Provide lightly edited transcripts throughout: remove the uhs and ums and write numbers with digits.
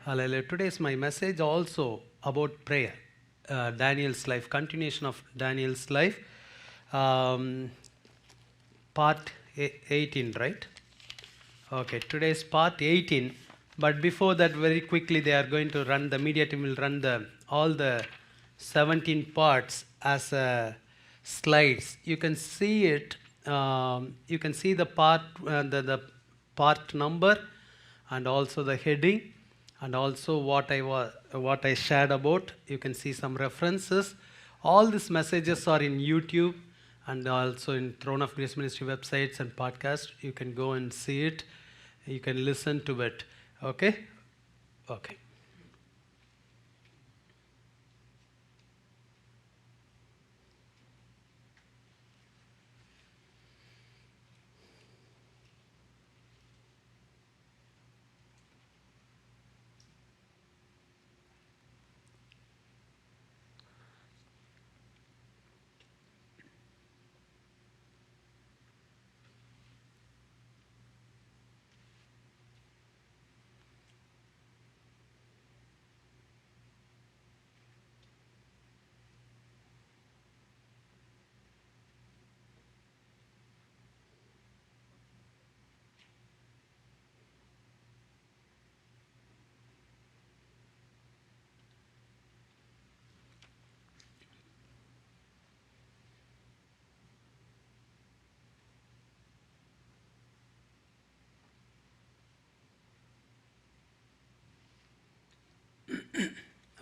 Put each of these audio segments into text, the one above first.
Hallelujah. Today's my message also about prayer. Daniel's life, continuation of Daniel's life. Um, part 18, right? Okay, today's part 18. But before that, very quickly, they are going to run, the media team will run all the 17 parts as slides. You can see it. You can see the part, the part number, and also the heading, and also what I shared about. You can see some references. All these messages are in YouTube and also in Throne of Grace Ministry websites and podcasts. You can go and see it. You can listen to it. Okay? Okay.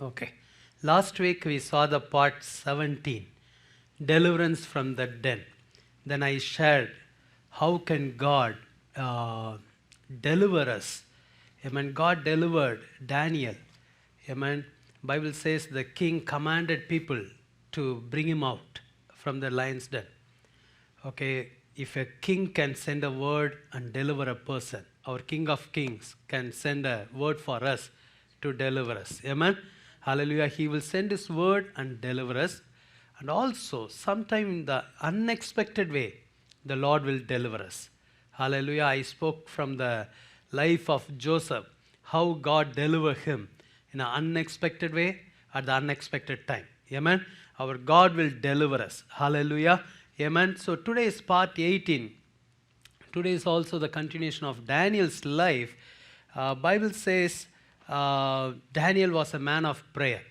Okay. Last week we saw the part 17, deliverance from the den. Then I shared how can God deliver us. Amen. God delivered Daniel. Amen. Bible says the king commanded people to bring him out from the lion's den. Okay, if a king can send a word and deliver a person, our King of Kings can send a word for us to deliver us. Amen. Hallelujah. He will send his word and deliver us. And also, sometime in the unexpected way, the Lord will deliver us. Hallelujah. I spoke from the life of Joseph, how God delivered him in an unexpected way at the unexpected time. Amen. Our God will deliver us. Hallelujah. Amen. So today is part 18. Today is also the continuation of Daniel's life. Bible says Daniel was a man of prayer.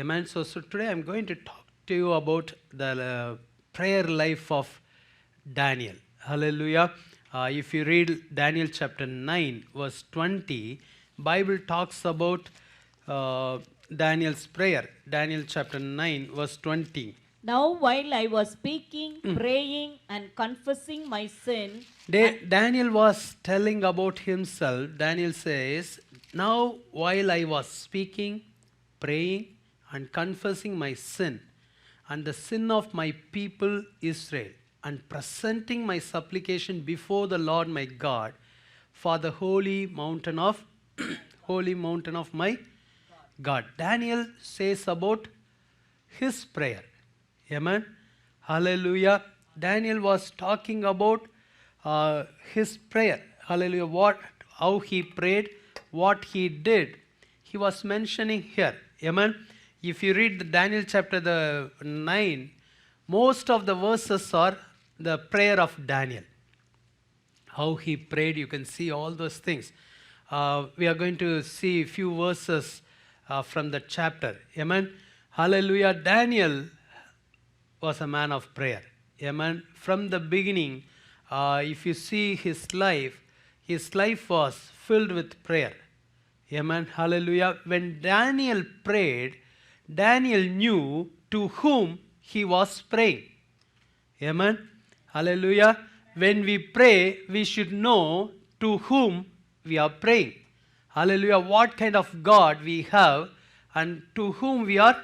Amen. So today I'm going to talk to you about the prayer life of Daniel. Hallelujah. If you read Daniel chapter 9 verse 20, Bible talks about Daniel's prayer. Daniel chapter 9 verse 20. Now while I was speaking, praying and confessing my sin, Daniel was telling about himself. Daniel says, now while I was speaking, praying and confessing my sin and the sin of my people Israel, and presenting my supplication before the Lord my God for the holy mountain of my God. Daniel says about his prayer. Amen. Hallelujah. Daniel was talking about his prayer. Hallelujah. How he prayed, what he did. He was mentioning here. Amen. If you read the Daniel chapter 9, most of the verses are the prayer of Daniel. How he prayed, you can see all those things. We are going to see a few verses from the chapter. Amen. Hallelujah. Daniel was a man of prayer. Amen. From the beginning, if you see his life was filled with prayer. Amen. Hallelujah. When Daniel prayed, Daniel knew to whom he was praying. Amen. Hallelujah. When we pray, we should know to whom we are praying. Hallelujah. What kind of God we have and to whom we are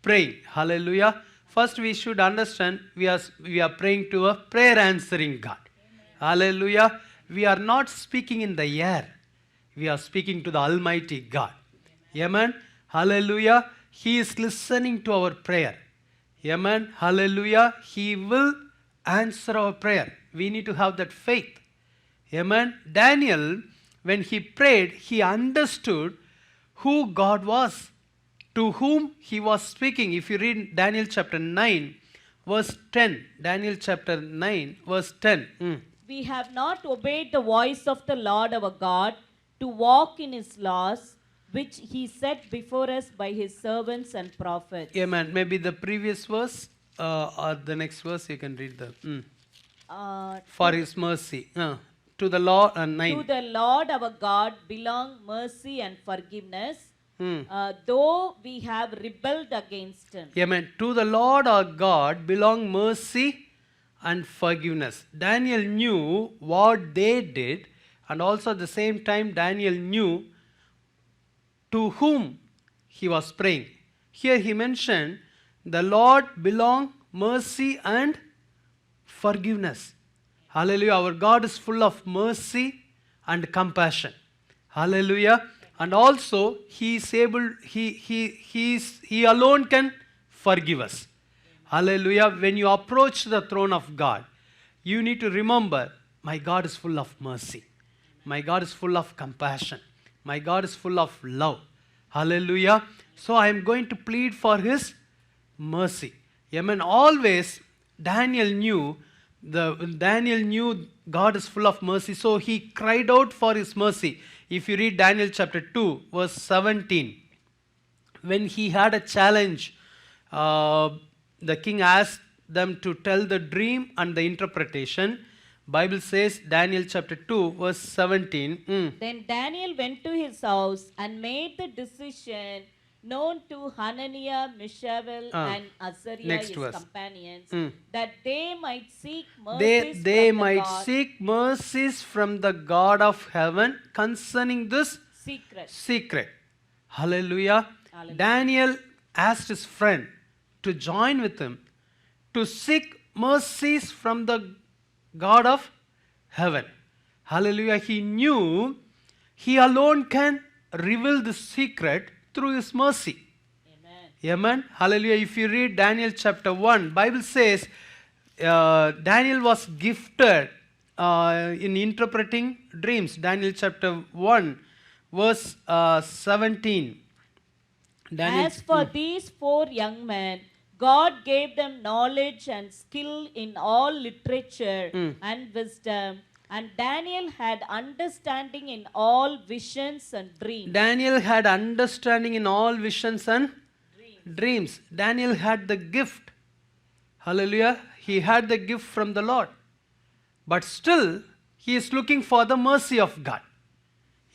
praying. Hallelujah. First, we should understand we are praying to a prayer answering God. Amen. Hallelujah. We are not speaking in the air. We are speaking to the Almighty God. Amen. Hallelujah. He is listening to our prayer. Amen. Hallelujah. He will answer our prayer. We need to have that faith. Amen. Daniel, when he prayed, he understood who God was, to whom he was speaking. If you read Daniel chapter 9, verse 10, Daniel chapter 9, verse 10. We have not obeyed the voice of the Lord our God to walk in his laws, which he set before us by his servants and prophets. Amen. Maybe the previous verse or the next verse you can read the. For his mercy. To the Lord, 9. To the Lord our God belong mercy and forgiveness, though we have rebelled against him. Amen. To the Lord our God belong mercy and forgiveness. Daniel knew what they did, and also at the same time Daniel knew to whom he was praying. Here he mentioned the Lord belong mercy and forgiveness. Hallelujah. Our God is full of mercy and compassion. Hallelujah. And also he is able, he alone can forgive us. Hallelujah. When you approach the throne of God, you need to remember, my God is full of mercy. My God is full of compassion. My God is full of love. Hallelujah. So I am going to plead for his mercy. Amen. Always Daniel knew God is full of mercy, so he cried out for his mercy. If you read Daniel chapter 2, verse 17, when he had a challenge, the king asked them to tell the dream and the interpretation. Bible says, Daniel chapter 2, verse 17. Then Daniel went to his house and made the decision known to Hananiah, Mishael, and Azariah, his companions, that they might seek mercies they from might the God, seek mercies from the God of heaven concerning this secret. Hallelujah. Hallelujah. Daniel asked his friend to join with him to seek mercies from the God of heaven. Hallelujah. He knew he alone can reveal the secret through his mercy. Amen. Amen. Hallelujah. If you read Daniel chapter 1, Bible says Daniel was gifted in interpreting dreams. Daniel chapter 1, verse 17. As for these 4 young men, God gave them knowledge and skill in all literature and wisdom. And Daniel had understanding in all visions and dreams. Daniel had understanding in all visions and dreams. Daniel had the gift. Hallelujah. He had the gift from the Lord. But still, he is looking for the mercy of God.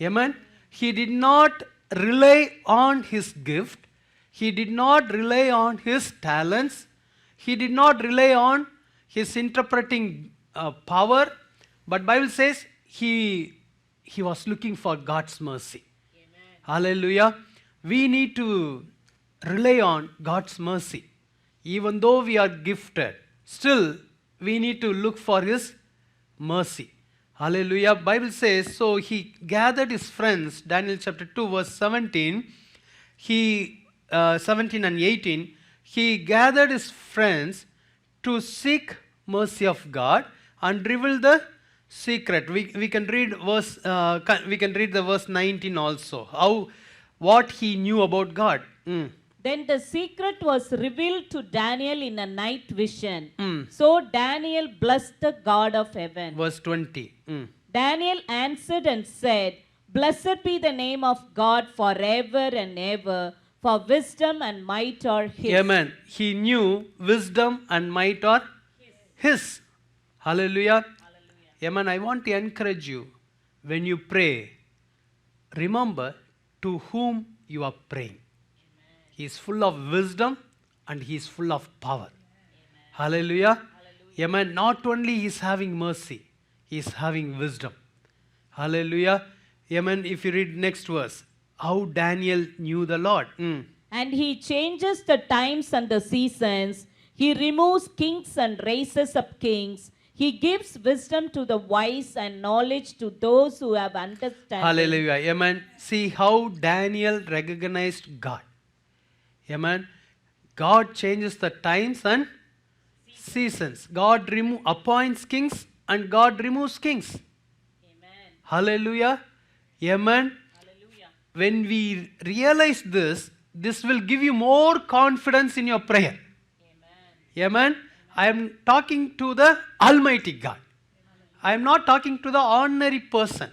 Amen. He did not rely on his gift. He did not rely on his talents. He did not rely on his interpreting power. But Bible says he was looking for God's mercy. Amen. Hallelujah. We need to rely on God's mercy. Even though we are gifted, still we need to look for his mercy. Hallelujah. Bible says, so he gathered his friends, Daniel chapter 2, verse 17, 17 and 18, he gathered his friends to seek mercy of God and reveal the secret. We can read the verse 19 also. What he knew about God. Then the secret was revealed to Daniel in a night vision. So Daniel blessed the God of heaven. Verse 20. Daniel answered and said, Blessed be the name of God forever and ever, for wisdom and might are his. Amen. He knew wisdom and might are his. Hallelujah. Amen. I want to encourage you, when you pray, remember to whom you are praying. He is full of wisdom and he is full of power. Hallelujah. Amen. Not only he is having mercy, he is having wisdom. Hallelujah. Amen. If you read next verse, how Daniel knew the Lord. And he changes the times and the seasons. He removes kings and raises up kings. He gives wisdom to the wise and knowledge to those who have understanding. Hallelujah. Amen. See how Daniel recognized God. Amen. God changes the times and seasons. God appoints kings and God removes kings. Amen. Hallelujah. Amen. Hallelujah. when we realize this, this will give you more confidence in your prayer. Amen. I am talking to the Almighty God. I am not talking to the ordinary person.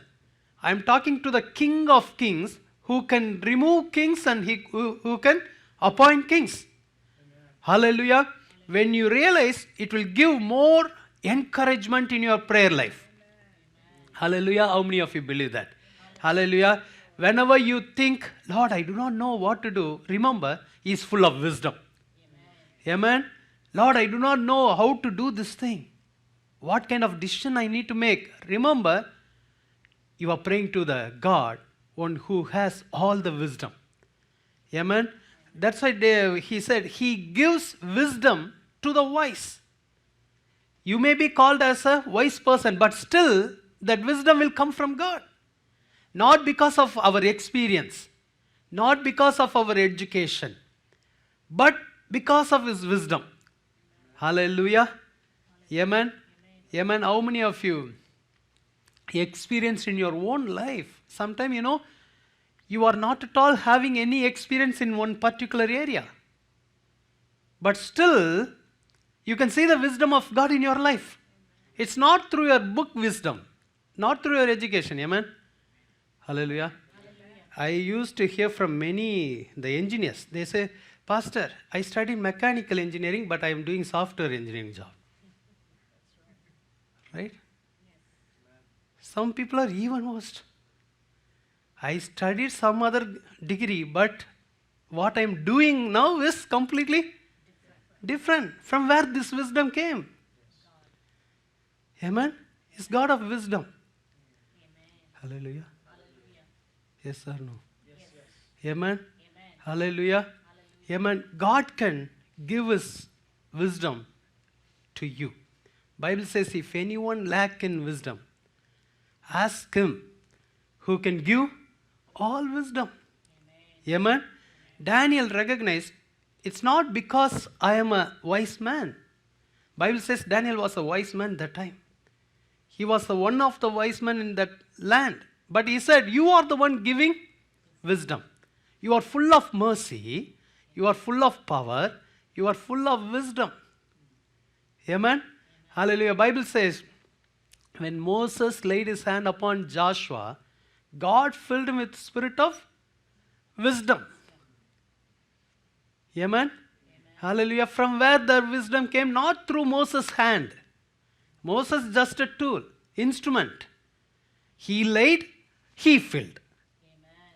I am talking to the King of Kings who can remove kings and who can appoint kings. Hallelujah. When you realize, it will give more encouragement in your prayer life. Hallelujah. How many of you believe that? Hallelujah. Whenever you think, Lord, I do not know what to do, remember, He is full of wisdom. Amen. Lord, I do not know how to do this thing. What kind of decision I need to make? Remember, you are praying to the God, one who has all the wisdom. Amen. That's why he said, He gives wisdom to the wise. You may be called as a wise person, but still that wisdom will come from God. Not because of our experience, not because of our education, but because of His wisdom. Hallelujah. Amen. Amen. How many of you experienced in your own life? Sometimes, you are not at all having any experience in one particular area. But still, you can see the wisdom of God in your life. It's not through your book wisdom, not through your education. Amen. Hallelujah. I used to hear from the engineers. They say, Pastor, I studied mechanical engineering, but I am doing software engineering job. Right? Some people are even worse. I studied some other degree, but what I am doing now is completely different from where this wisdom came. Amen? He's God of wisdom. Hallelujah. Yes or no? Amen? Hallelujah. Amen. God can give His wisdom to you. Bible says, if anyone lack in wisdom, ask Him who can give all wisdom. Amen. Daniel recognized, it's not because I am a wise man. Bible says Daniel was a wise man that time. He was one of the wise men in that land. But he said, you are the one giving wisdom. You are full of mercy. You are full of power. You are full of wisdom. Amen. Hallelujah. Bible says, when Moses laid his hand upon Joshua, God filled him with spirit of wisdom. Amen. Hallelujah. From where the wisdom came, not through Moses' hand. Moses is just a tool, instrument. He laid, he filled.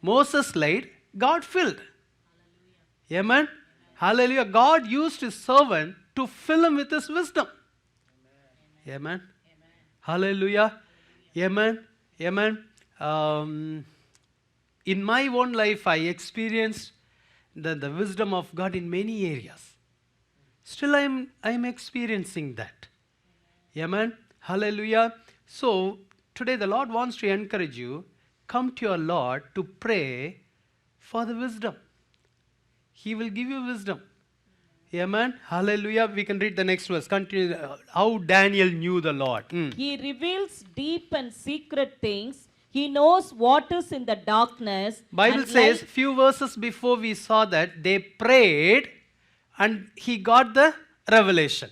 Moses laid, God filled. Amen. Hallelujah. God used His servant to fill him with His wisdom. Amen. Hallelujah. Amen. Amen. In my own life, I experienced the wisdom of God in many areas. Still, I am experiencing that. Amen. Hallelujah. So, today the Lord wants to encourage you, come to your Lord to pray for the wisdom. He will give you wisdom. Amen. Hallelujah. We can read the next verse. Continue. How Daniel knew the Lord. He reveals deep and secret things. He knows what is in the darkness. Bible says, few verses before we saw that they prayed and he got the revelation.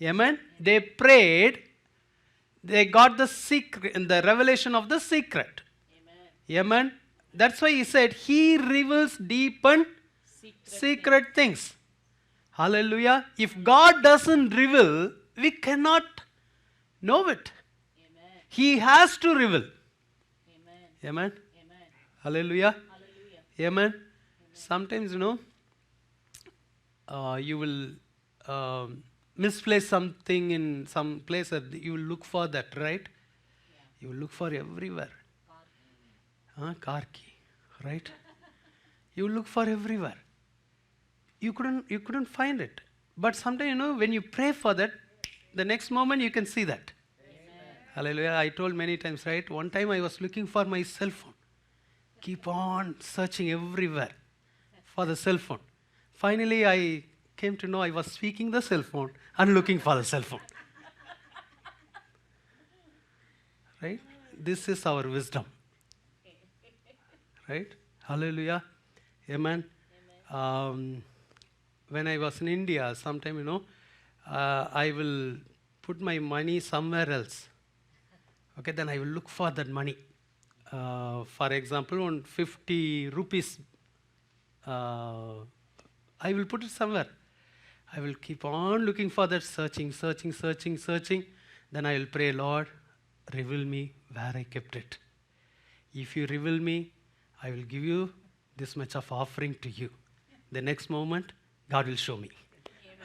Amen. They prayed. They got the secret, the revelation of the secret. Amen. That's why he said, He reveals deep and secret things. Hallelujah. If God doesn't reveal, we cannot know it. Amen. He has to reveal. Amen. Amen. Amen. Hallelujah. Hallelujah. Amen. Sometimes, you will misplace something in some place. You will look for that, right? Yeah. You will look for everywhere. Car key, right? You will look for everywhere. You couldn't find it. But sometimes, when you pray for that, the next moment you can see that. Amen. Hallelujah. I told many times, right? One time I was looking for my cell phone. Keep on searching everywhere for the cell phone. Finally, I came to know I was speaking the cell phone and looking for the cell phone. Right? This is our wisdom. Right? Hallelujah. Amen. When I was in India, sometime, I will put my money somewhere else. Okay, then I will look for that money. For example, on 50 rupees, I will put it somewhere. I will keep on looking for that, searching. Then I will pray, Lord, reveal me where I kept it. If you reveal me, I will give you this much of offering to you. The next moment, God will show me.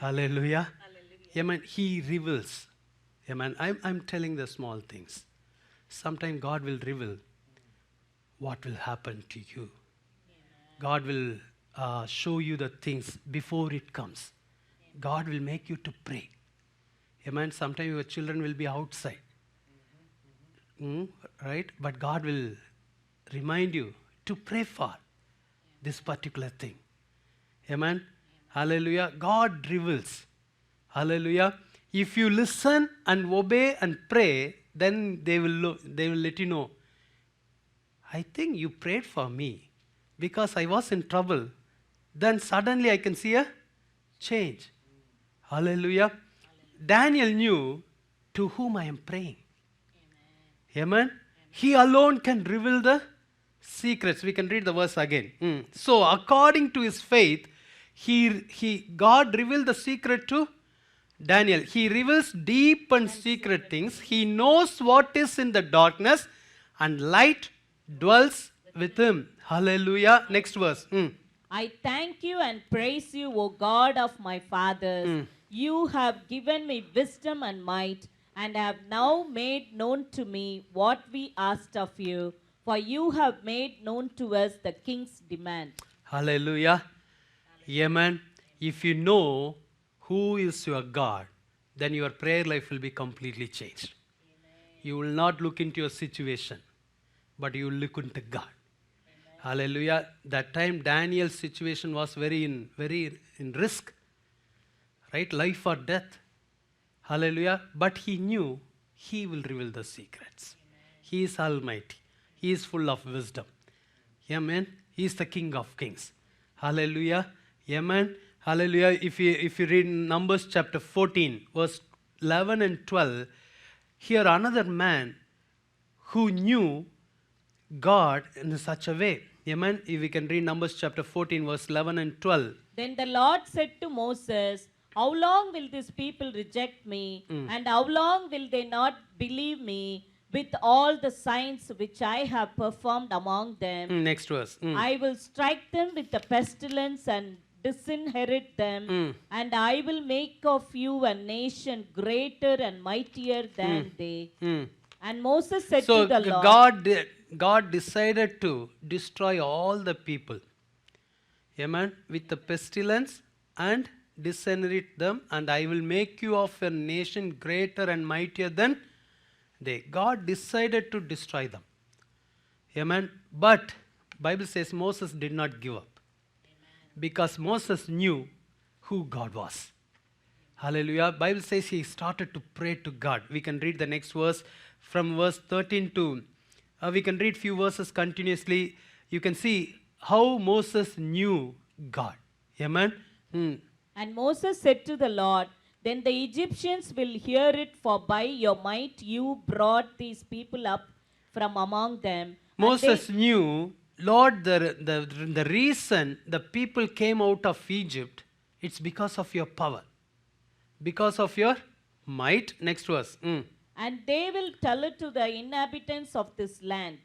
Hallelujah. Amen. He reveals. Amen. I'm telling the small things. Sometimes God will reveal what will happen to you. God will show you the things before it comes. God will make you to pray. Amen. Sometimes your children will be outside. Right? But God will remind you to pray for this particular thing. Amen. Hallelujah. God reveals. Hallelujah. If you listen and obey and pray, then they will let you know. I think you prayed for me because I was in trouble. Then suddenly I can see a change. Hallelujah. Daniel knew to whom I am praying. Amen. He alone can reveal the secrets. We can read the verse again. So according to his faith, God revealed the secret to Daniel. He reveals deep and secret things. He knows what is in the darkness, and light dwells with him. Hallelujah. Next verse. I thank you and praise you, O God of my fathers. You have given me wisdom and might, and have now made known to me what we asked of you, for you have made known to us the king's demand. Hallelujah. Amen. If you know who is your God, then your prayer life will be completely changed. You will not look into your situation, but you will look into God. Hallelujah. That time Daniel's situation was very in risk. Right? Life or death. Hallelujah. But he knew he will reveal the secrets. He is almighty. He is full of wisdom. Amen. He is the King of Kings. Hallelujah. Amen. Hallelujah. If you read Numbers chapter 14, verse 11 and 12, here another man who knew God in such a way. Amen. If we can read Numbers chapter 14, verse 11 and 12. Then the Lord said to Moses, how long will this people reject me? And how long will they not believe me with all the signs which I have performed among them? Next verse. I will strike them with the pestilence and disinherit them, and I will make of you a nation greater and mightier than they. And Moses said to the Lord, God decided to destroy all the people. Amen. With the pestilence and disinherit them, and I will make you of a nation greater and mightier than they. God decided to destroy them. Amen. But Bible says Moses did not give up. Because Moses knew who God was. Hallelujah. Bible says he started to pray to God. We can read the next verse from verse 13 to, we can read few verses continuously. You can see how Moses knew God. Amen. And Moses said to the Lord, then the Egyptians will hear it, for by your might you brought these people up from among them. Moses knew, Lord, the reason the people came out of Egypt, it's because of your power, because of your might. Next verse. And they will tell it to the inhabitants of this land.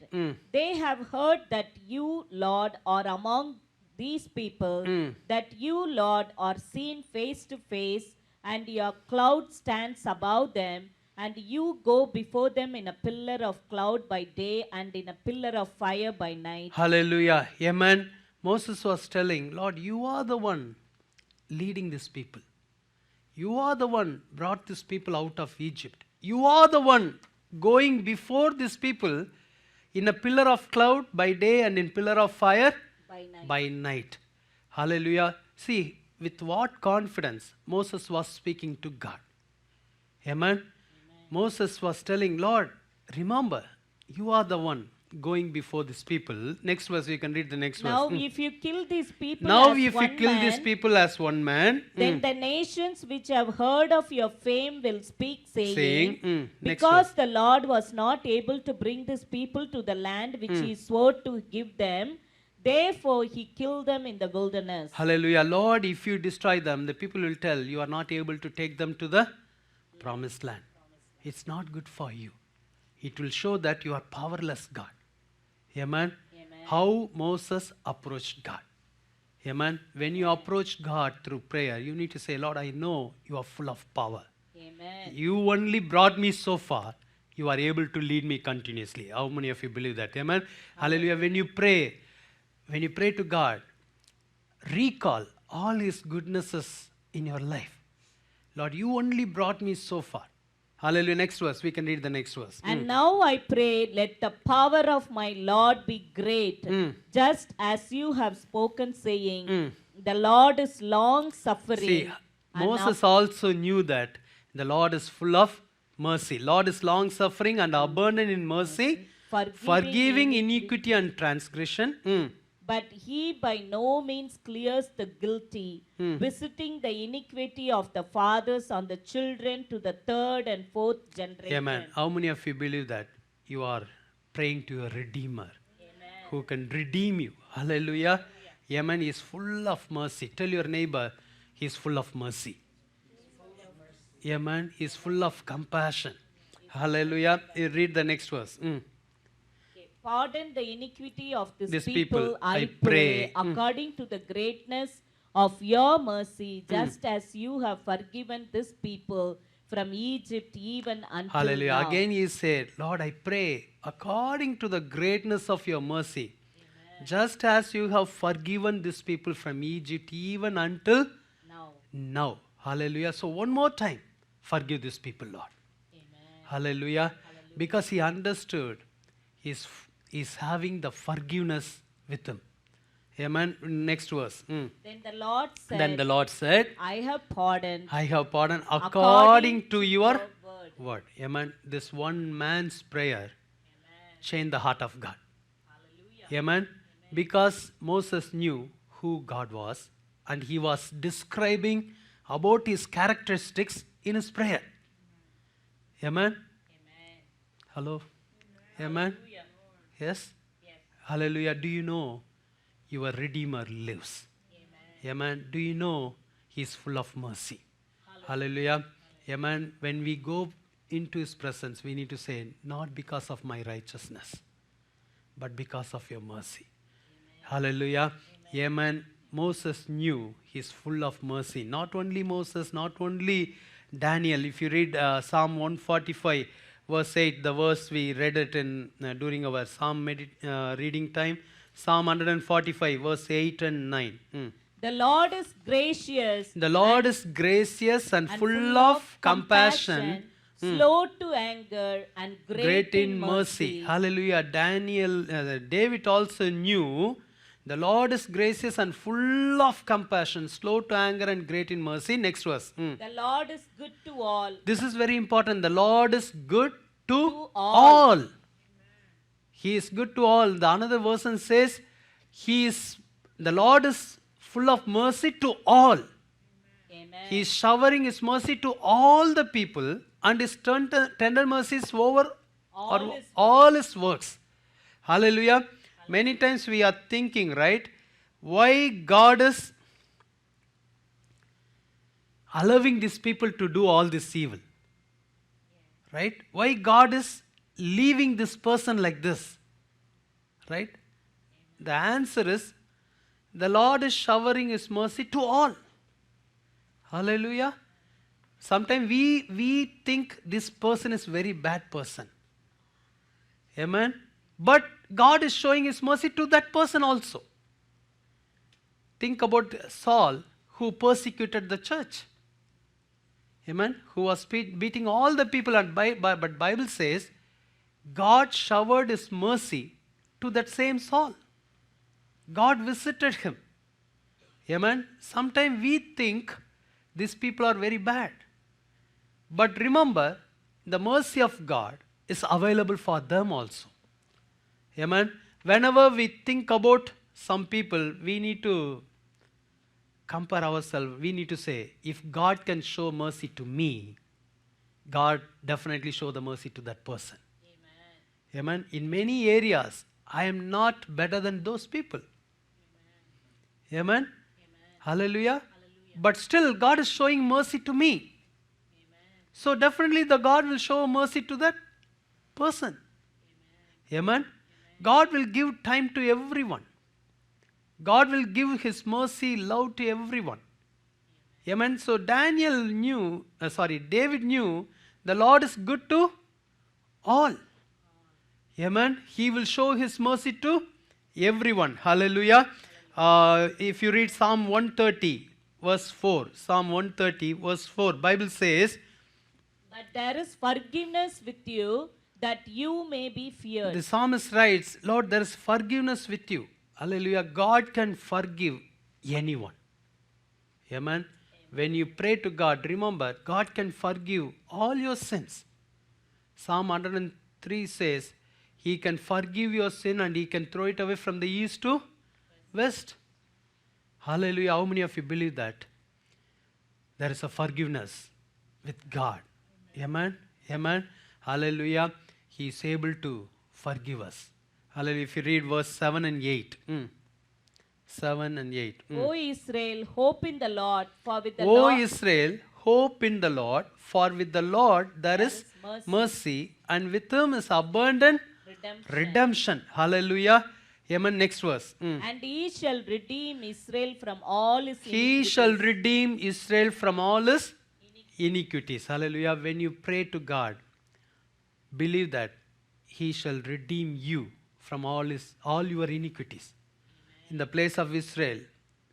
They have heard that you, Lord, are among these people, that you, Lord, are seen face to face, and your cloud stands above them, and you go before them in a pillar of cloud by day and in a pillar of fire by night. Hallelujah. Amen. Moses was telling, Lord, you are the one leading this people. You are the one brought this people out of Egypt. You are the one going before these people in a pillar of cloud by day and in pillar of fire by night. Hallelujah. See, with what confidence Moses was speaking to God. Amen. Moses was telling, Lord, remember, you are the one going before these people. Next verse, we can read the next Now, verse. if you kill these people Now, as if you one kill man, these people as one man, then the nations which have heard of your fame will speak, saying, next because verse. the Lord was not able to bring these people to the land which he swore to give them, therefore he killed them in the wilderness. Hallelujah. Lord, if you destroy them, the people will tell you are not able to take them to the promised land. It's not good for you. It will show that you are powerless God. Amen. Amen. How Moses approached God. Amen. When you approach God through prayer, you need to say, Lord, I know you are full of power. Amen. You only brought me so far. You are able to lead me continuously. How many of you believe that? Amen. Hallelujah. When you pray to God, recall all his goodnesses in your life. Lord, you only brought me so far. Hallelujah. Next verse. We can read the next verse. And now I pray, let the power of my Lord be great, just as you have spoken, saying, the Lord is long suffering. See, Moses also knew that the Lord is full of mercy. Lord is long suffering and abundant in mercy, forgiving iniquity and transgression. But he by no means clears the guilty, visiting the iniquity of the fathers on the children to the third and fourth generation. Amen. How many of you believe that you are praying to a Redeemer who can redeem you? Hallelujah. Amen. He is full of mercy. Tell your neighbor, he is full of mercy. Amen. He is full of compassion. Hallelujah. You read the next verse. Pardon the iniquity of this These people, people, I I pray, pray. according to the greatness of your mercy, just as you have forgiven this people from Egypt even until Hallelujah. now. Again he said, Lord, I pray according to the greatness of your mercy, just as you have forgiven these people from Egypt even until now. Hallelujah. So one more time, forgive these people, Lord. Amen. Hallelujah. Because he understood he's having the forgiveness with him. Amen. Next verse. Then the Lord said, Then the Lord said, I have pardoned I have pardoned according to your word. word. Amen. This one man's prayer changed the heart of God. Hallelujah. Amen. Because Moses knew who God was and he was describing about his characteristics in his prayer. Amen. Amen. Hello. Amen. Hallelujah. Yes. Yes. Hallelujah. Do you know your Redeemer lives? Amen. Amen. Do you know he is full of mercy? Hallelujah. Amen. When we go into his presence, we need to say, not because of my righteousness, but because of your mercy. Hallelujah. Amen. Moses knew he's full of mercy. Not only Moses, not only Daniel. If you read Psalm 145, verse 8, the verse we read it in during our Psalm reading time. Psalm 145, verse 8 and 9. The Lord is gracious. The Lord is gracious and full of compassion, slow to anger, and great in mercy. Hallelujah. David also knew the Lord is gracious and full of compassion, slow to anger and great in mercy. Next verse. The Lord is good to all. This is very important. The Lord is good to all. all. He is good to all. The another version says, the Lord is full of mercy to all. Amen. He is showering his mercy to all the people, and his tender mercies over all his works. Hallelujah. Many times we are thinking, right, why God is allowing these people to do all this evil. Right? Why God is leaving this person like this. Right? The answer is, the Lord is showering his mercy to all. Hallelujah. Sometimes we think this person is very bad person. Amen. But God is showing his mercy to that person also. Think about Saul, who persecuted the church. Amen. Who was beating all the people. But Bible says, God showered his mercy to that same Saul. God visited him. Amen. Sometimes we think these people are very bad. But remember, the mercy of God is available for them also. Amen. Whenever we think about some people, we need to compare ourselves. We need to say, if God can show mercy to me, God definitely show the mercy to that person. Amen. In many areas, I am not better than those people. Amen. Hallelujah. But still, God is showing mercy to me. So definitely the God will show mercy to that person. Amen. God will give time to everyone. God will give his mercy, love to everyone. Amen. So David knew the Lord is good to all. Amen. He will show his mercy to everyone. Hallelujah. If you read Psalm 130 verse 4, Psalm 130 verse 4, Bible says, but there is forgiveness with you, that you may be feared. the psalmist writes, Lord, there is forgiveness with you. Hallelujah. God can forgive anyone. Amen. When you pray to God, remember, God can forgive all your sins. Psalm 103 says, He can forgive your sin and He can throw it away from the east to west. Hallelujah. How many of you believe that? There is a forgiveness with God. Amen. Amen. Hallelujah. He is able to forgive us. Hallelujah. If you read verse 7 and 8. 7 and 8. O Israel, hope in the Lord, for with the O Lord Israel, hope in the Lord, for with the Lord there is mercy, and with Him is abundant redemption. Hallelujah. Amen. Next verse. And he shall redeem Israel from all his He iniquities. shall redeem Israel from all his iniquities. Hallelujah. When you pray to God, believe that He shall redeem you from all your iniquities. In the place of Israel,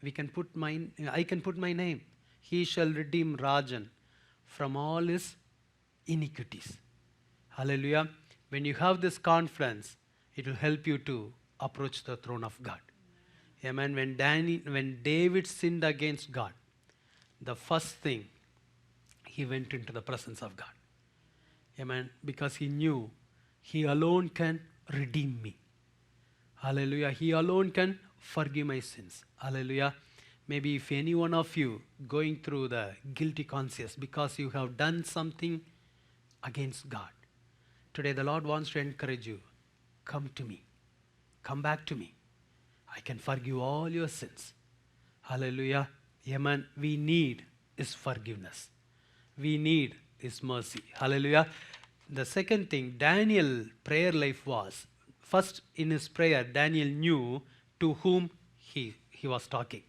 I can put my name. He shall redeem Rajan from all his iniquities. Hallelujah. When you have this confidence, it will help you to approach the throne of God. Amen. When David sinned against God, the first thing, he went into the presence of God. Amen. Because he knew He alone can redeem me. Hallelujah. He alone can forgive my sins. Hallelujah. Maybe if any one of you going through the guilty conscience because you have done something against God, today the Lord wants to encourage you. Come to me. Come back to me. I can forgive all your sins. Hallelujah. Amen. We need His forgiveness. We need His mercy. Hallelujah. The second thing, Daniel prayer life was, first in his prayer, Daniel knew to whom he was talking.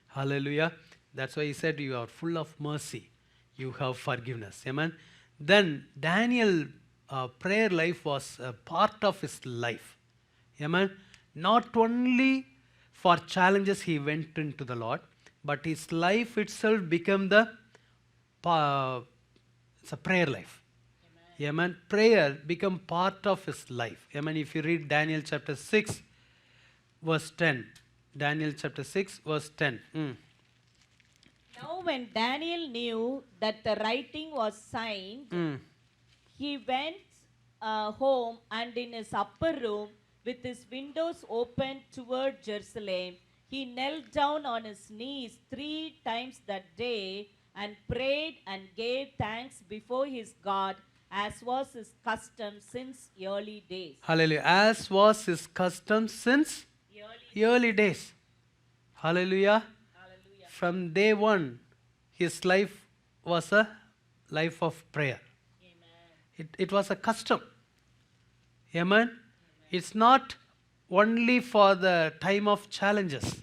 Hallelujah. That's why he said, you are full of mercy. You have forgiveness. Amen. Then Daniel prayer life was a part of his life. Amen. Not only for challenges he went into the Lord, but his life itself became it's a prayer life. Amen. Prayer become part of his life. Amen. If you read Daniel chapter 6, verse 10. Daniel chapter 6, verse 10. Now when Daniel knew that the writing was signed, he went home, and in his upper room, with his windows open toward Jerusalem, he knelt down on his knees 3 times that day and prayed and gave thanks before his God, as was his custom since early days. Hallelujah. As was his custom since early days. Hallelujah. Hallelujah. From day one, his life was a life of prayer. Amen. It was a custom. Amen. It's not only for the time of challenges.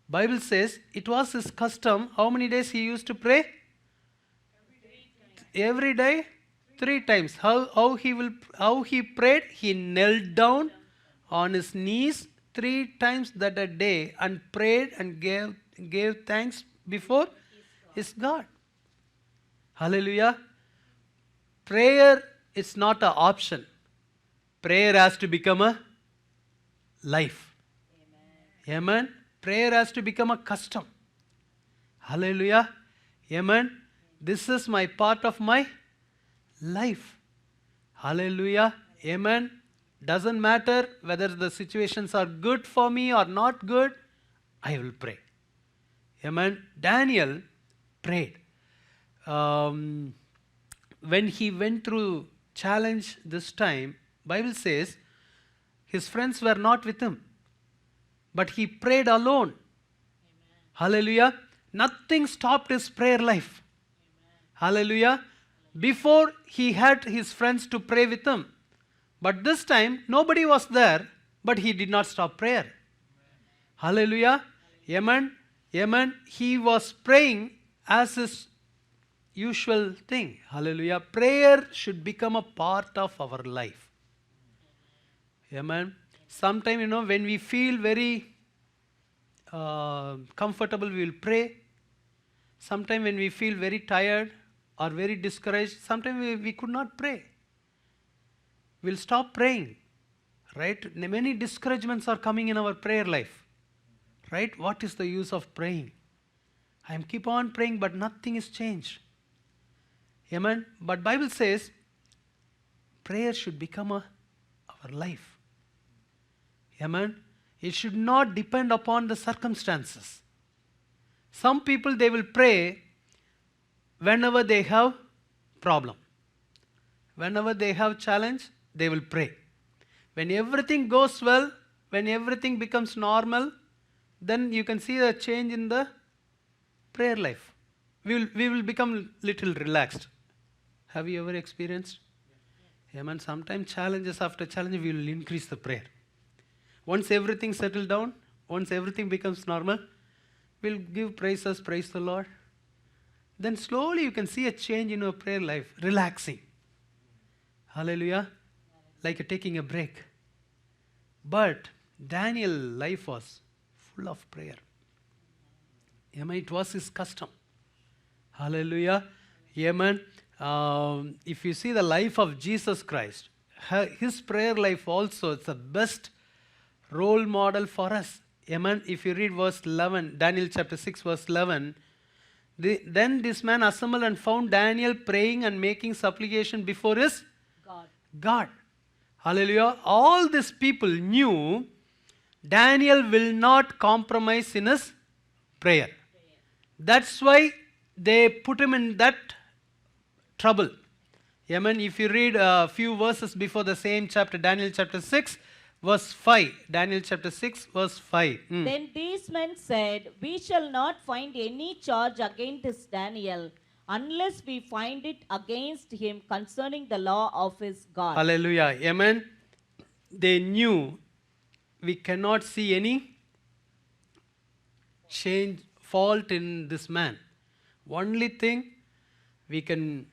Bible says it was his custom. How many days he used to pray? Every day, 3 times. How he prayed? He knelt down on his knees 3 times that a day and prayed and gave thanks before his God. Hallelujah. Prayer is not an option. Prayer has to become a life. Amen. Prayer has to become a custom. Hallelujah. Amen. This is my part of my life. Hallelujah. Amen. Doesn't matter whether the situations are good for me or not good, I will pray. Amen. Daniel prayed. When he went through challenge this time, Bible says his friends were not with him, but he prayed alone. Amen. Hallelujah. Nothing stopped his prayer life. Amen. Hallelujah. Before he had his friends to pray with him, but this time nobody was there, but he did not stop prayer. Amen. Hallelujah. Amen. Amen. He was praying as his usual thing. Hallelujah. Prayer should become a part of our life. Amen. Sometimes, when we feel very comfortable, we will pray. Sometimes when we feel very tired or very discouraged, sometimes we could not pray. We'll stop praying. Right? Many discouragements are coming in our prayer life. Right? What is the use of praying? I keep on praying, but nothing is changed. Amen. But Bible says prayer should become our life. Amen. It should not depend upon the circumstances. Some people, they will pray whenever they have problem. Whenever they have challenge, they will pray. When everything goes well, when everything becomes normal, then you can see a change in the prayer life. We will become little relaxed. Have you ever experienced? Amen. Sometimes challenges after challenge, we will increase the prayer. Once everything settles down, once everything becomes normal, we'll give praises, praise the Lord. Then slowly you can see a change in your prayer life, relaxing. Hallelujah. Like taking a break. But Daniel's life was full of prayer. Amen. It was his custom. Hallelujah. Amen. If you see the life of Jesus Christ, his prayer life also is the best role model for us. Amen. If you read verse 11, Daniel chapter 6 verse 11, then this man assembled and found Daniel praying and making supplication before his God. Hallelujah. All these people knew Daniel will not compromise in his prayer. That's why they put him in that trouble. Amen. If you read a few verses before the same chapter, Daniel chapter 6, verse 5. Daniel chapter 6, verse 5. Then these men said, we shall not find any charge against this Daniel, unless we find it against him concerning the law of his God. Hallelujah. Amen. They knew we cannot see any fault in this man. Only thing, we can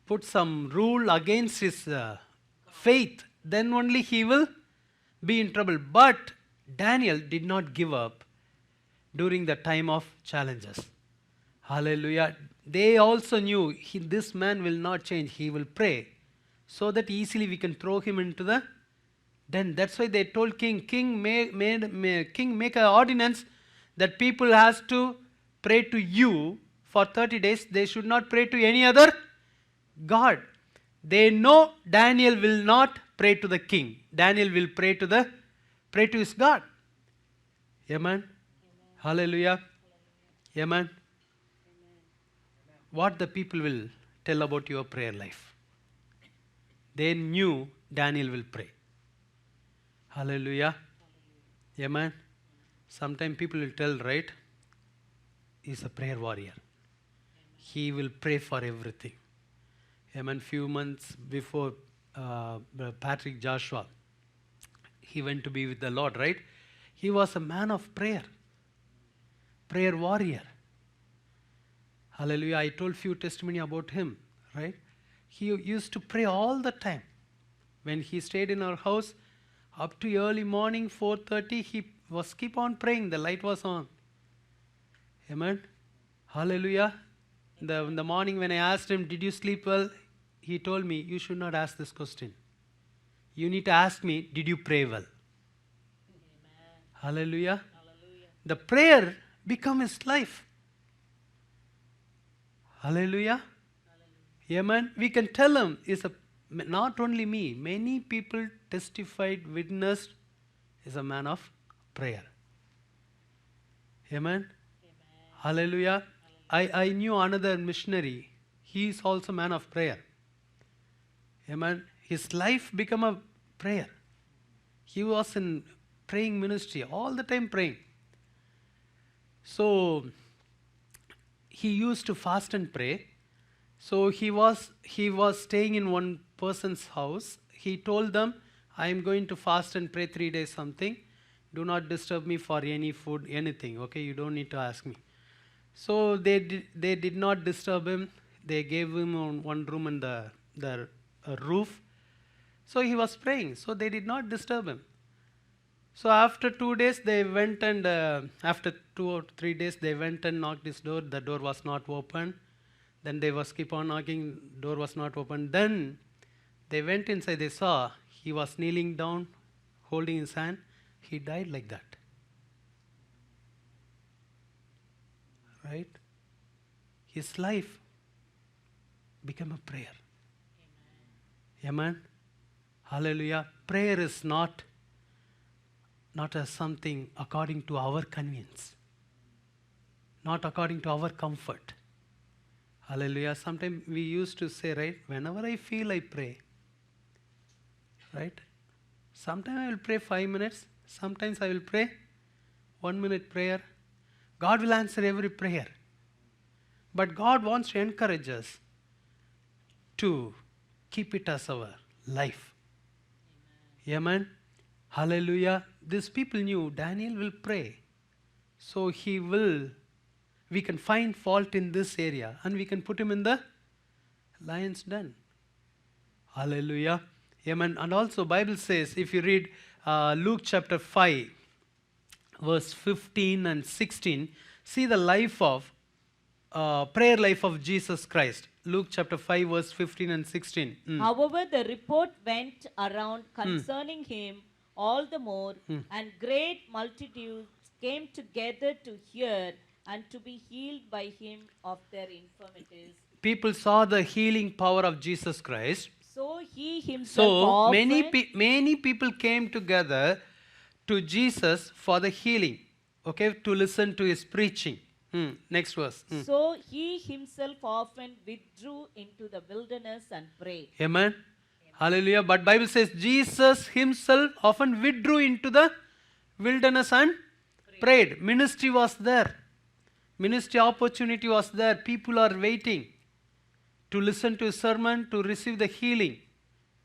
put some rule against his faith, then only he will be in trouble. But Daniel did not give up during the time of challenges. Hallelujah. They also knew this man will not change. He will pray so that easily we can throw him into the den. That's why they told king make an ordinance that people has to pray to you for 30 days. They should not pray to any other God. They know Daniel will not pray to the king. Daniel will pray to his God. Amen. Hallelujah. Amen. What the people will tell about your prayer life? They knew Daniel will pray. Hallelujah. Amen. Sometimes people will tell, right? He's a prayer warrior. He will pray for everything. Amen. Few months before Patrick Joshua, he went to be with the Lord, right? He was a man of prayer. Prayer warrior. Hallelujah. I told few testimony about him, right? He used to pray all the time. When he stayed in our house, up to early morning, 4:30, he was keep on praying. The light was on. Amen. Hallelujah. In the morning when I asked him, did you sleep well? He told me, you should not ask this question. You need to ask me, did you pray well? Amen. Hallelujah. Hallelujah. The prayer become his life. Hallelujah. Hallelujah. Amen. We can tell him he's a not only me, many people testified, witnessed, is a man of prayer. Amen. Hallelujah. I knew another missionary. He is also man of prayer. Amen. His life became a prayer. He was in praying ministry, all the time praying. So he used to fast and pray. So he was staying in one person's house. He told them, I am going to fast and pray 3 days something. Do not disturb me for any food, anything. Okay, you don't need to ask me. So they did not disturb him. They gave him one room in the roof. So he was praying. So they did not disturb him. So after 2 days they went and after 2 or 3 days they went and knocked his door. The door was not open. Then they was keep on knocking. Door was not open. Then they went inside. They saw he was kneeling down, holding his hand. He died like that. Right? His life became a prayer. Amen. Hallelujah. Prayer is not as something according to our convenience, not according to our comfort. Hallelujah. Sometimes we used to say, right, whenever I feel, I pray. Right? Sometimes I will pray 5 minutes. Sometimes I will pray 1 minute prayer. God will answer every prayer. But God wants to encourage us to keep it as our life. Amen. Hallelujah. These people knew Daniel will pray. So we can find fault in this area and we can put him in the lion's den. Hallelujah. Amen. And also Bible says, if you read Luke chapter 5, verse 15 and 16, see the prayer life of Jesus Christ. Luke chapter 5, verse 15 and 16. However, the report went around concerning him all the more, and great multitudes came together to hear and to be healed by him of their infirmities. People saw the healing power of Jesus Christ. So he himself So often, many people came together to Jesus for the healing. Okay, to listen to his preaching. Next verse. So he himself often withdrew into the wilderness and prayed. Amen. Hallelujah. But Bible says Jesus himself often withdrew into the wilderness and prayed. Ministry was there. Ministry opportunity was there. People are waiting to listen to his sermon, to receive the healing.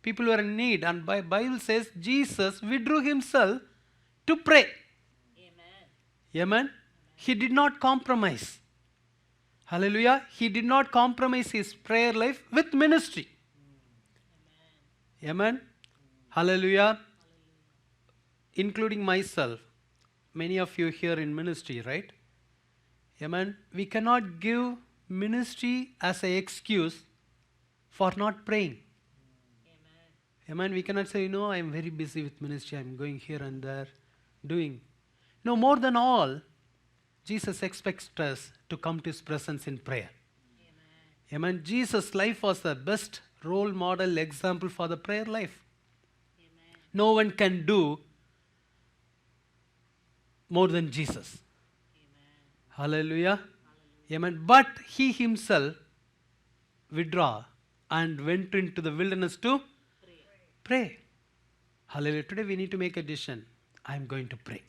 People were in need. And Bible says Jesus withdrew himself to pray. Amen. Amen. He did not compromise. Hallelujah. He did not compromise his prayer life with ministry. Amen. Hallelujah. Including myself. Many of you here in ministry, right? Amen. We cannot give ministry as an excuse for not praying. Amen. We cannot say, I am very busy with ministry. I am going here and there, doing. No, more than all, Jesus expects us to come to his presence in prayer. Amen. Jesus' life was the best role model example for the prayer life. Amen. No one can do more than Jesus. Amen. Hallelujah. Amen. But he himself withdrew and went into the wilderness to pray. Hallelujah. Today we need to make a decision. I am going to pray.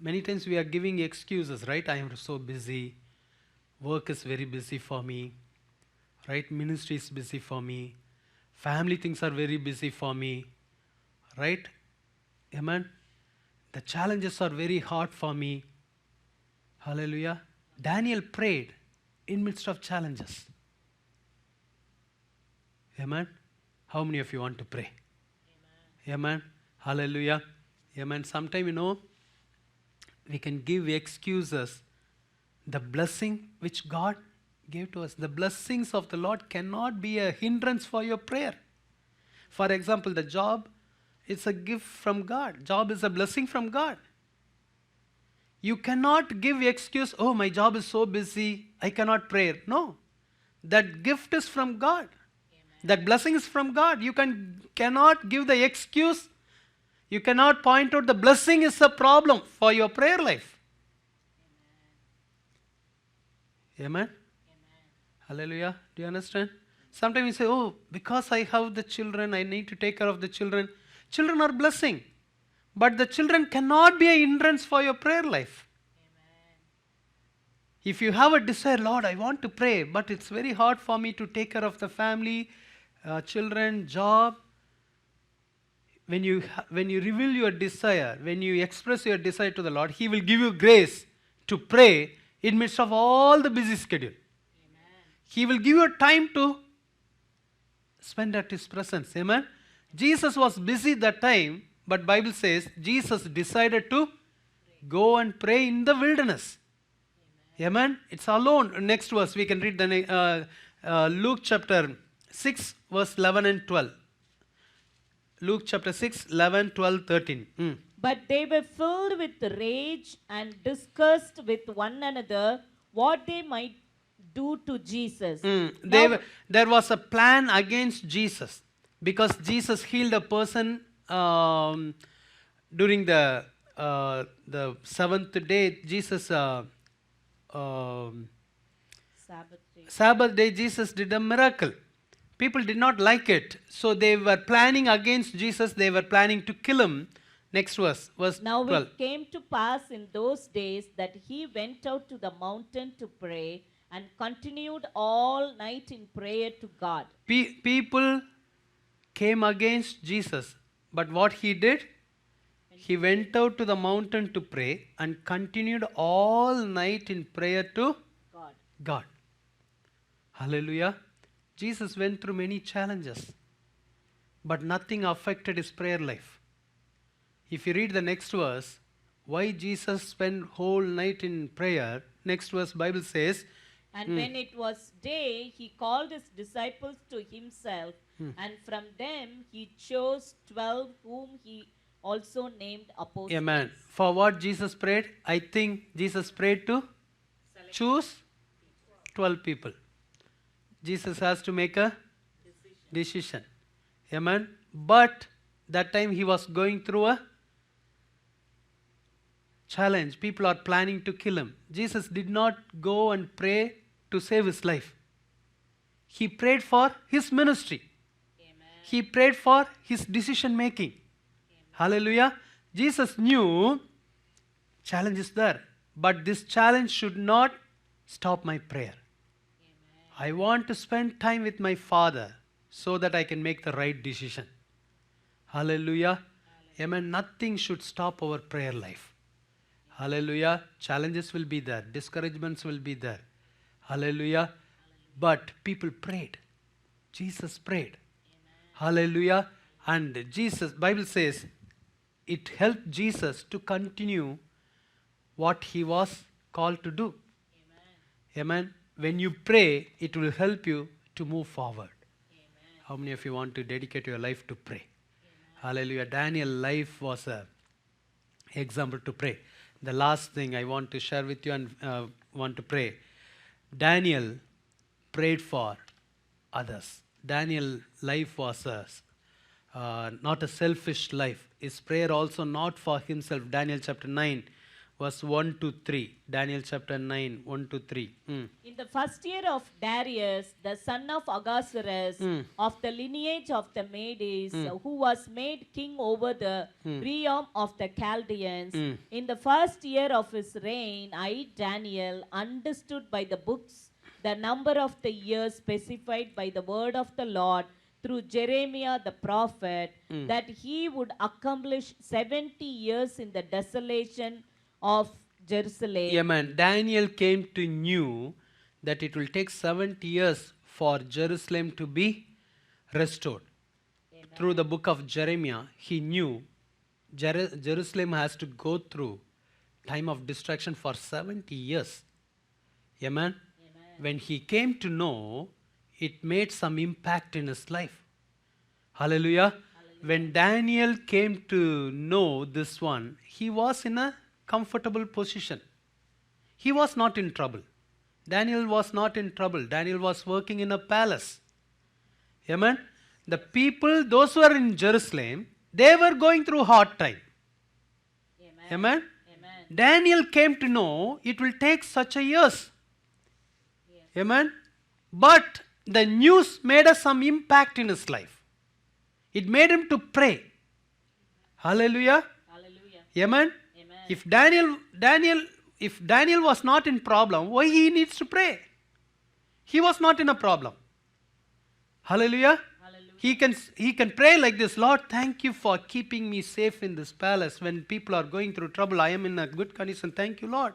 Many times we are giving excuses, right? I am so busy. Work is very busy for me. Right? Ministry is busy for me. Family things are very busy for me. Right? Amen. The challenges are very hard for me. Hallelujah. Daniel prayed in midst of challenges. Amen. How many of you want to pray? Amen. Hallelujah. Amen. Sometimes, we can give excuses. The blessing which God gave to us, the blessings of the Lord cannot be a hindrance for your prayer. For example, the job, it's a gift from God. Job is a blessing from God. You cannot give excuse, my job is so busy, I cannot pray. No. That gift is from God. That blessing is from God. You cannot give the excuse. You cannot point out the blessing is a problem for your prayer life. Amen? Hallelujah. Do you understand? Sometimes you say, oh, because I have the children, I need to take care of the children. Children are blessing. But the children cannot be a hindrance for your prayer life. If you have a desire, Lord, I want to pray, but it's very hard for me to take care of the family, children, job. When you reveal your desire, when you express your desire to the Lord, He will give you grace to pray in midst of all the busy schedule. He will give you time to spend at His presence. Amen. Jesus was busy that time, but Bible says Jesus decided to go and pray in the wilderness. Amen. It's alone. Next verse, we can read the Luke chapter 6, verse 11 and 12. Luke chapter 6, 11, 12, 13. But they were filled with rage and discussed with one another what they might do to Jesus. There was a plan against Jesus because Jesus healed a person during the seventh day. Jesus Sabbath day, Jesus did a miracle. People did not like it, so they were planning against Jesus. They were planning to kill Him. Next verse, verse 12. Now it came to pass in those days that He went out to the mountain to pray and continued all night in prayer to God. People came against Jesus, but what He did? He went out to the mountain to pray and continued all night in prayer to God. Hallelujah. Jesus went through many challenges, but nothing affected His prayer life. If you read the next verse, why Jesus spent whole night in prayer, next verse Bible says, and when it was day, He called His disciples to Himself, and from them He chose 12 whom He also named apostles. Amen. For what Jesus prayed? I think Jesus prayed to choose 12 people. Jesus has to make a decision. Amen. But that time He was going through a challenge. People are planning to kill Him. Jesus did not go and pray to save His life. He prayed for His ministry. Amen. He prayed for His decision making. Hallelujah. Jesus knew challenge is there, but this challenge should not stop my prayer. I want to spend time with my Father so that I can make the right decision. Hallelujah. Amen. Nothing should stop our prayer life. Hallelujah. Challenges will be there. Discouragements will be there. Hallelujah. But people prayed. Jesus prayed. Hallelujah. And Jesus, Bible says, it helped Jesus to continue what He was called to do. Amen. When you pray, it will help you to move forward. Amen. How many of you want to dedicate your life to pray? Amen. Hallelujah. Daniel's life was an example to pray. The last thing I want to share with you and want to pray. Daniel prayed for others. Daniel's life was not a selfish life. His prayer also not for himself. Daniel chapter 9. Verse 1 to 3. Daniel chapter 9, 1 to 3. In the first year of Darius, the son of Ahasuerus, of the lineage of the Medes, who was made king over the realm of the Chaldeans, in the first year of his reign, I, Daniel, understood by the books the number of the years specified by the word of the Lord through Jeremiah the prophet, that He would accomplish 70 years in the desolation of Jerusalem. Amen. Daniel came to know that it will take 70 years for Jerusalem to be restored. Amen. Through the book of Jeremiah, he knew Jerusalem has to go through time of destruction for 70 years. Amen. Amen. When he came to know, it made some impact in his life. Hallelujah. Hallelujah. When Daniel came to know this one, he was in a comfortable position. He was not in trouble. Daniel was not in trouble. Daniel was working in a palace. Amen. The people, those who are in Jerusalem, they were going through hard time. Amen. Amen. Daniel came to know it will take such a years. Amen. But the news made some impact in his life. It made him to pray. Hallelujah. Hallelujah. Amen. Amen. If Daniel was not in problem, why he needs to pray? He was not in a problem. Hallelujah. Hallelujah. He can pray like this: Lord, thank you for keeping me safe in this palace. When people are going through trouble, I am in a good condition. Thank you, Lord.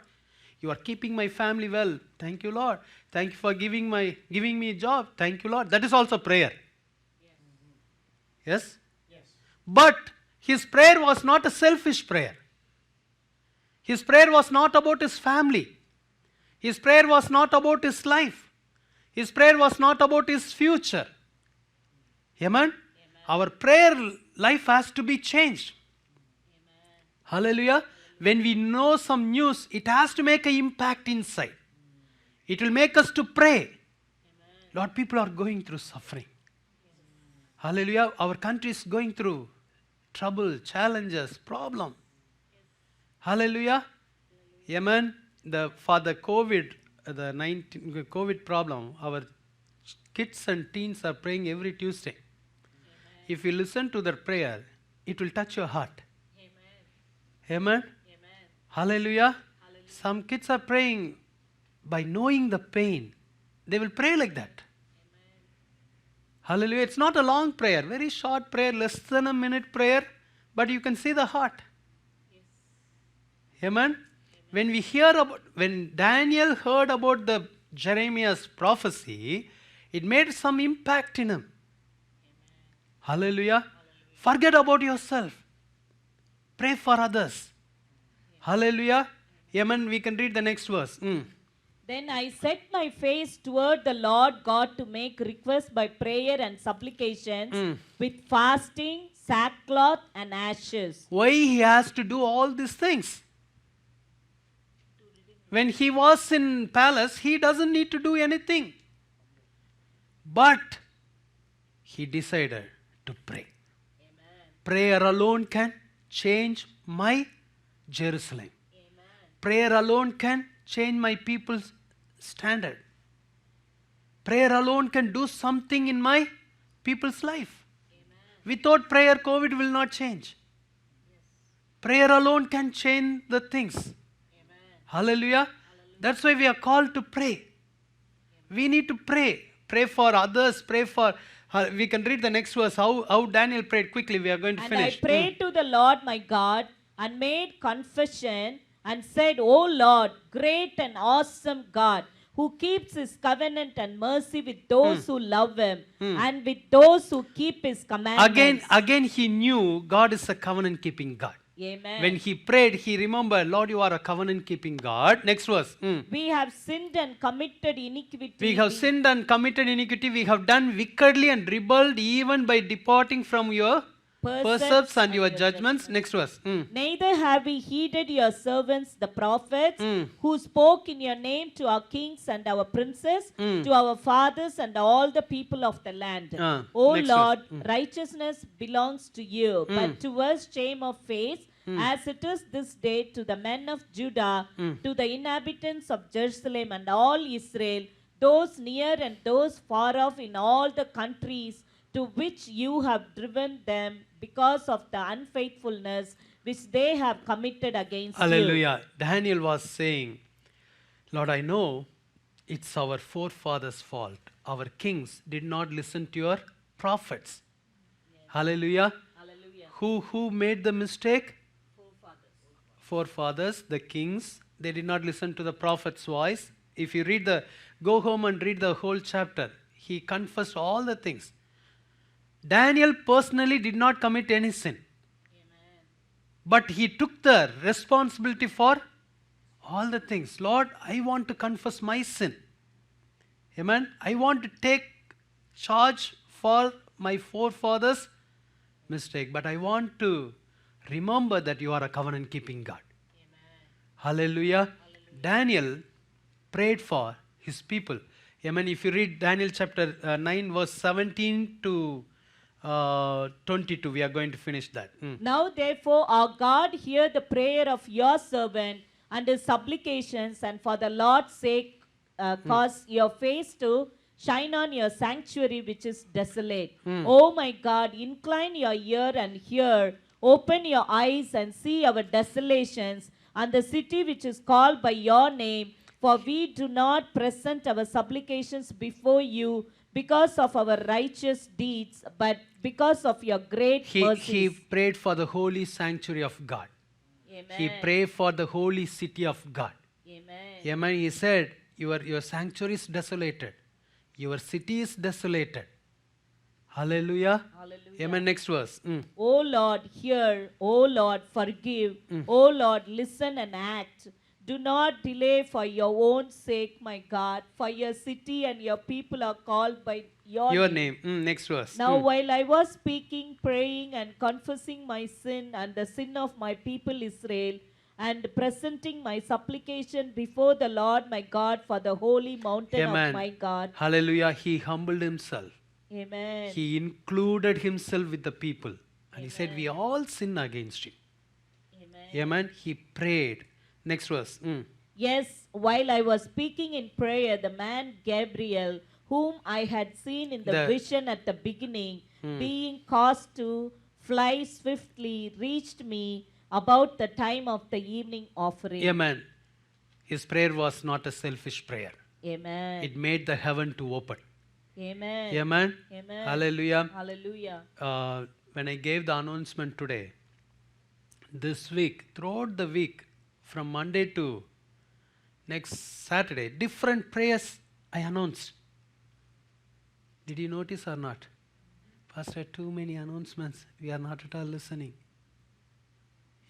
You are keeping my family well. Thank you, Lord. Thank you for giving me a job. Thank you, Lord. That is also prayer. Yes? Yes. But his prayer was not a selfish prayer. His prayer was not about his family. His prayer was not about his life. His prayer was not about his future. Amen? Our prayer life has to be changed. Hallelujah. When we know some news, it has to make an impact inside. It will make us to pray. Lord, people are going through suffering. Hallelujah. Our country is going through trouble, challenges, problem. Hallelujah. Amen. For the COVID problem, our kids and teens are praying every Tuesday. If you listen to their prayer, it will touch your heart. Amen. Hallelujah. Some kids are praying by knowing the pain. They will pray like that. Hallelujah. It's not a long prayer, very short prayer, less than a minute prayer, but you can see the heart. Amen. When Daniel heard about the Jeremiah's prophecy, it made some impact in him. Hallelujah. Forget about yourself. Pray for others. Hallelujah. Amen. We can read the next verse. Then I set my face toward the Lord God to make request by prayer and supplications with fasting, sackcloth, and ashes. Why he has to do all these things? When he was in palace, he doesn't need to do anything. But he decided to pray. Prayer alone can change my Jerusalem. Prayer alone can change my people's standard. Prayer alone can do something in my people's life. Without prayer, COVID will not change. Prayer alone can change the things. Hallelujah. That's why we are called to pray. We need to pray. Pray for others. Pray for... we can read the next verse. How Daniel prayed. Quickly, we are going to finish. And I prayed to the Lord my God and made confession and said, O Lord, great and awesome God, who keeps his covenant and mercy with those who love him and with those who keep his commandments. Again he knew God is a covenant-keeping God. Amen. When he prayed, he remembered, Lord, you are a covenant-keeping God. Next verse. We have sinned and committed iniquity. We have sinned and committed iniquity. We have done wickedly and rebelled even by departing from your precepts and your judgments. Next verse. Neither have we heeded your servants, the prophets, who spoke in your name to our kings and our princes, to our fathers and all the people of the land. O Next Lord, righteousness belongs to you, but to us shame of face, as it is this day to the men of Judah, to the inhabitants of Jerusalem and all Israel, those near and those far off in all the countries to which you have driven them because of the unfaithfulness which they have committed against Hallelujah. Daniel was saying, Lord, I know it's our forefathers' fault. Our kings did not listen to your prophets. Hallelujah. Hallelujah. Who made the mistake? Forefathers, the kings. They did not listen to the prophet's voice. If you go home and read the whole chapter, he confessed all the things. Daniel personally did not commit any sin. But he took the responsibility for all the things. Lord, I want to confess my sin. Amen. I want to take charge for my forefathers' mistake. But I want to remember that you are a covenant-keeping God. Hallelujah. Daniel prayed for his people. Amen. If you read Daniel chapter 9, verse 17 to 22, we are going to finish that. Now therefore, our God, hear the prayer of your servant and his supplications, and for the Lord's sake, cause your face to shine on your sanctuary which is desolate. O my God, incline your ear and hear. Open your eyes and see our desolations and the city which is called by your name. For we do not present our supplications before you because of our righteous deeds, but because of your great He mercies. prayed for the holy sanctuary of God. Amen. He prayed for the holy city of God. Amen. Amen. He said, your sanctuary is desolated. Your city is desolated. Hallelujah. Hallelujah. Amen. Next verse. O Lord, hear. O Lord, forgive. O Lord, listen and act. Do not delay for your own sake, my God, for your city and your people are called by your name. Next verse. Now, while I was speaking, praying, and confessing my sin and the sin of my people Israel, and presenting my supplication before the Lord my God for the holy mountain Amen. of my God. Hallelujah. He humbled himself. Amen. He included himself with the people. And he said, we all sin against him. Amen. Amen. He prayed. Next verse. Yes, while I was speaking in prayer, the man Gabriel, whom I had seen in the vision at the beginning, being caused to fly swiftly, reached me about the time of the evening offering. Amen. His prayer was not a selfish prayer. Amen. It made the heaven to open. Amen. Amen. Amen. Hallelujah. Hallelujah. When I gave the announcement today, this week, throughout the week, from Monday to next Saturday, different prayers I announced. Did you notice or not? Pastor, too many announcements. We are not at all listening.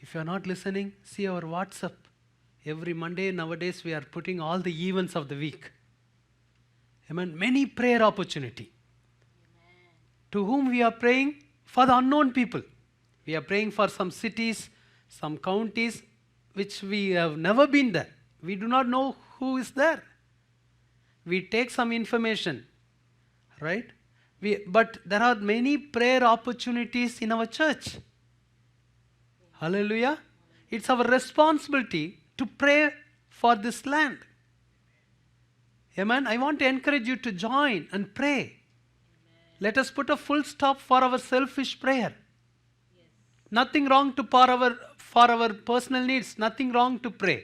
If you are not listening, see our WhatsApp. Every Monday nowadays we are putting all the events of the week. Amen. Many prayer opportunity. Amen. To whom we are praying? For the unknown people. We are praying for some cities, some counties which we have never been there. We do not know who is there. We take some information, right? But there are many prayer opportunities in our church. Hallelujah. It's our responsibility to pray for this land. Amen. I want to encourage you to join and pray. Amen. Let us put a full stop for our selfish prayer. Yes. Nothing wrong to for our personal needs. Nothing wrong to pray.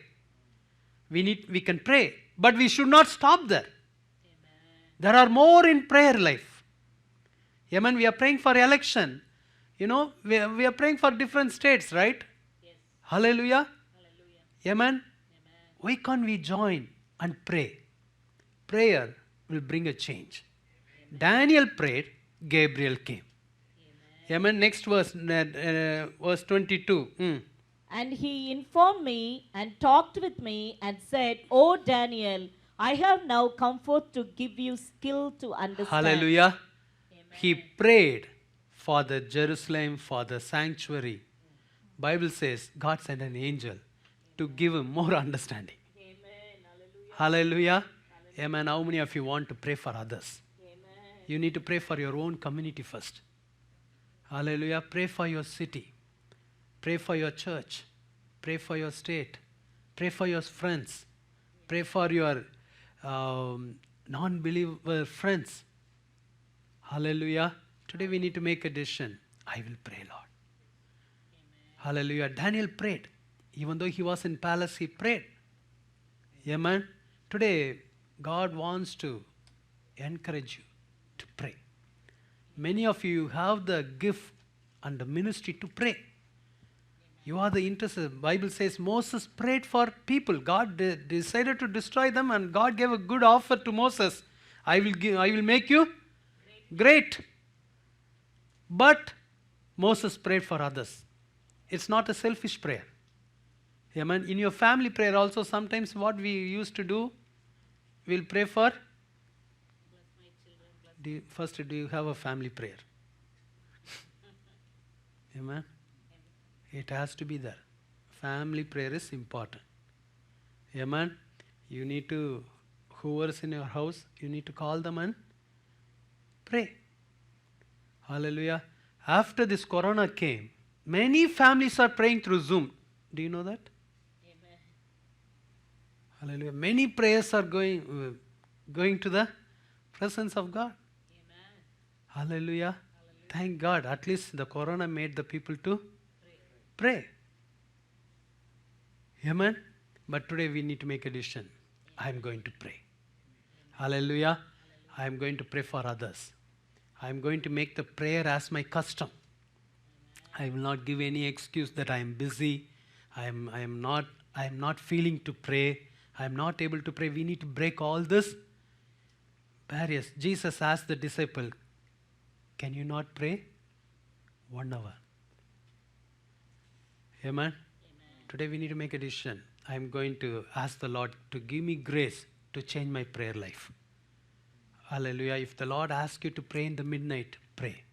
We can pray, but we should not stop there. Amen. There are more in prayer life. Amen. We are praying for election. You know, we are praying for different states, right? Yes. Hallelujah. Hallelujah. Amen. Amen. Why can't we join and pray? Prayer will bring a change. Amen. Daniel prayed, Gabriel came. Amen. Amen. Next verse, verse 22. And he informed me and talked with me and said, O Daniel, I have now come forth to give you skill to understand. Hallelujah. Amen. He prayed for the Jerusalem, for the sanctuary. Bible says God sent an angel to give him more understanding. Amen. Hallelujah. Hallelujah. Amen. How many of you want to pray for others? Amen. You need to pray for your own community first. Hallelujah. Pray for your city. Pray for your church. Pray for your state. Pray for your friends. Pray for your non-believer friends. Hallelujah. Today we need to make a decision. I will pray, Lord. Amen. Hallelujah. Daniel prayed. Even though he was in palace, he prayed. Amen. Today, God wants to encourage you to pray. Many of you have the gift and the ministry to pray. You are the intercessor. Bible says Moses prayed for people. God decided to destroy them, and God gave a good offer to Moses. I will make you great. But Moses prayed for others. It's not a selfish prayer. Amen. In your family prayer also, sometimes what we used to do, we'll pray for. First, do you have a family prayer? Amen. It has to be there. Family prayer is important. Amen. You need to whoever's in your house, you need to call them and pray. Hallelujah. After this corona came, many families are praying through Zoom. Do you know that? Amen. Hallelujah. Many prayers are going to the presence of God. Amen. Hallelujah. Thank God. At least the corona made the people to pray. Amen. But today we need to make a decision. I am going to pray. Hallelujah. I am going to pray for others. I am going to make the prayer as my custom. I will not give any excuse that I am busy. I am not feeling to pray. I am not able to pray. We need to break all this barriers. Jesus asked the disciple, can you not pray? 1 hour. Amen. Today we need to make a decision. I am going to ask the Lord to give me grace to change my prayer life. Hallelujah. If the Lord asks you to pray in the midnight, pray.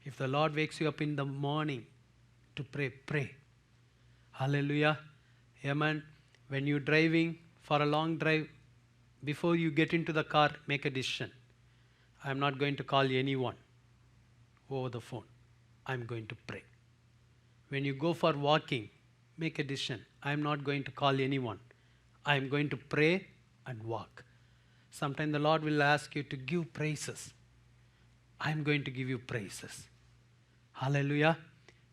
If the Lord wakes you up in the morning to pray, pray. Hallelujah. Amen. When you're driving for a long drive, before you get into the car, make a decision. I'm not going to call anyone over the phone. I'm going to pray. When you go for walking, make a decision. I'm not going to call anyone. I'm going to pray and walk. Sometimes the Lord will ask you to give praises. I'm going to give you praises. Hallelujah.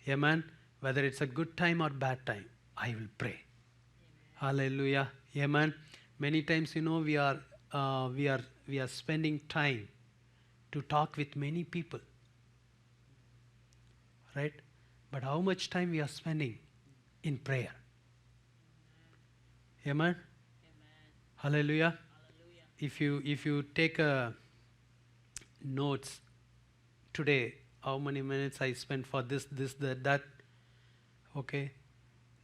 Amen. Whether it's a good time or bad time, I will pray. Hallelujah. Amen. Many times, we are spending time to talk with many people. Right? But how much time we are spending in prayer? Amen. Hallelujah. If you take notes today, how many minutes I spent for this, that, okay,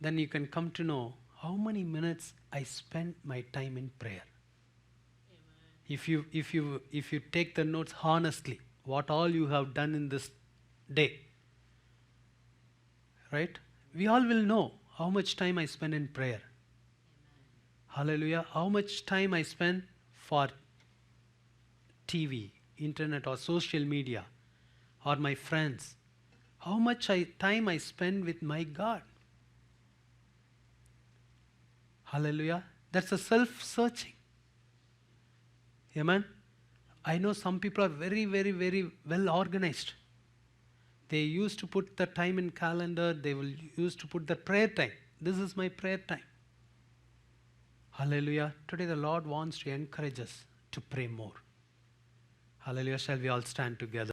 then you can come to know how many minutes I spent my time in prayer. Amen. If you take the notes honestly, what all you have done in this day, right? We all will know how much time I spend in prayer. Hallelujah. How much time I spend for TV, internet or social media or my friends. How much time I spend with my God. Hallelujah. That's a self-searching. Amen. I know some people are very, very, very well organized. They used to put the time in calendar. They will used to put the prayer time. This is my prayer time. Hallelujah. Today the Lord wants to encourage us to pray more. Hallelujah. Shall we all stand together?